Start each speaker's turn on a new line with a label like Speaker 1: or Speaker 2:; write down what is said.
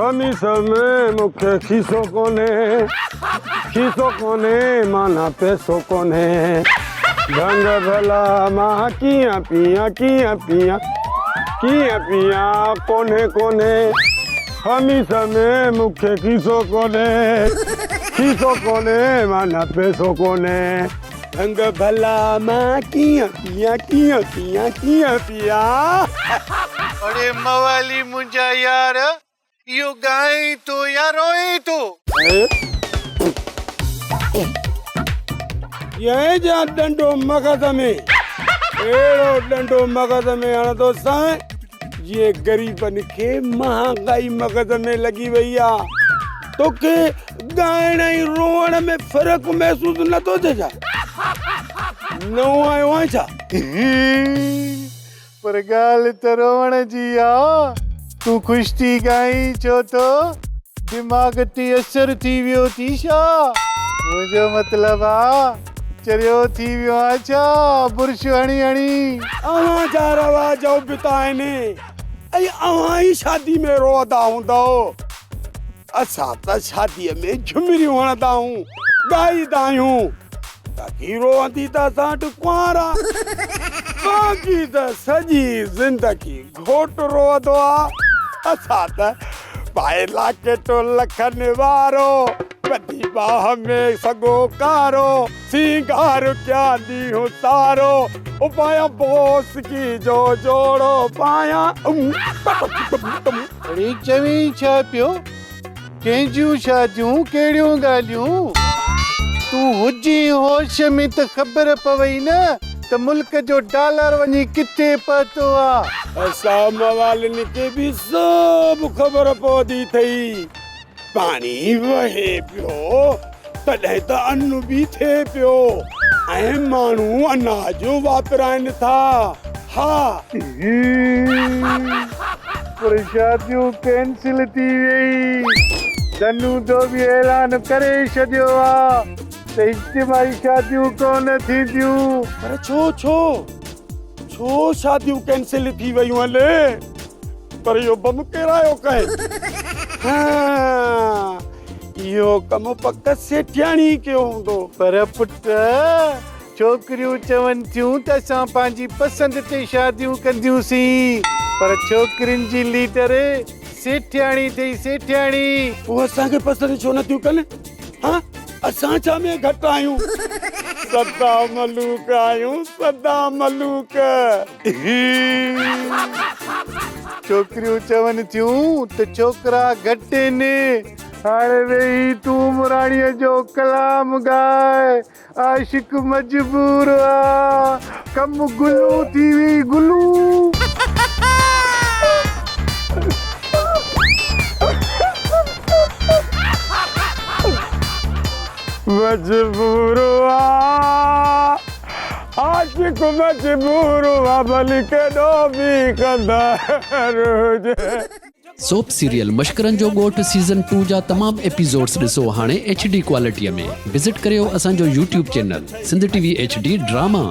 Speaker 1: खमीस में मूंखे खीसो कोने माना पैसो कोने ढंग भला मां कीअं पिया कोने खमीस में मूंखे खीसो कोने माना पैसो कोने ढंग भला मां कीअं पिया
Speaker 2: अरे मवाली मुंहिंजा यार इहो गाई तो या रोए तो
Speaker 1: ये जा डंडो मगज़ में एड़ो डंडो मगज़ में हणंदो साईं ये गरीबन के महांगाई मगज़ में लगी वई आ तोखे ॻाइण ऐं रोअण में फ़र्क़ु महसूस नथो थिए छा नओं आयो आहे छा
Speaker 2: पर ॻाल्हि त रोअण जी आ तूं ख़ुशि थी ॻाई छो तो दिमाग़ ते असर थी वियो थी छा मुंहिंजो मतिलबु आ चरियो थी वियो आहे छा बुर्श हणी
Speaker 1: अव्हां जा रवाज बिता आहिनि ऐं अव्हां ई शादी में रोअंदा हूंदव असां त शादीअ में झुमरियूं हणंदा आहियूं ॻाईंदा आहियूं बाक़ी रोअंदी त असां वटि कुंवारा बाक़ी त सॼी ज़िंदगी घोटु रोअंदो आहे असां त पाए लाकेटो लखनि वारो बदी बाह में सगो कारो सिंगार क्या दी तारो उपाया बोस की जो जोड़ो पाया
Speaker 2: अरे चवी छा पियो कंहिंजूं शादियूं कहिड़ियूं ॻाल्हियूं तूं हुजी होश में त ख़बर पवई न त मुल्क जो डॉलर वञी किथे पहुतो आहे
Speaker 1: असां मवालिन खे बि सभु ख़बर पवंदी अथई पाणी वहे पियो तॾहिं त अन्न बि थिए पियो ऐं माण्हू अनाज वापिराइनि था हा
Speaker 2: पर शादियूं कैंसिल थी वई धनु तो बि ऐलान करे छॾियो आहे त इज्तिमाही शादियूं कोन थींदियूं
Speaker 1: पर छो शादियूं कैंसिल थी वयूं हले पर इहो बम केरायो कहे इहो कमु पक सेठियाणी कयो हूंदो
Speaker 2: पर पुट छोकिरियूं चवनि थियूं त असां पंहिंजी पसंद ते शादियूं कंदियूंसीं पर छोकिरियुनि जी लीडर सेठियाणी अथई सेठियाणी
Speaker 1: उहे असांखे पसंदि छो नथियूं कनि हा असां छा में घटि आहियूं सदा मलूक
Speaker 2: छोकिरियूं चवनि थियूं त छोकिरा घटि आहिनि हाणे वेही तूं मुराणीअ जो कलाम ॻाए आशिक मजबूर आहे कमु गुलू थी वई गुलू
Speaker 1: मजबूर आशिक मजबूर भली केॾो बि कंदा
Speaker 3: सोप सीरियल मश्करनि जो ॻोठ सीज़न 2 जा तमाम एपिसोड्स ॾिसो हाणे HD क्वालिटीअ में विज़िट करियो असांजो YouTube channel Sindh TV HD drama.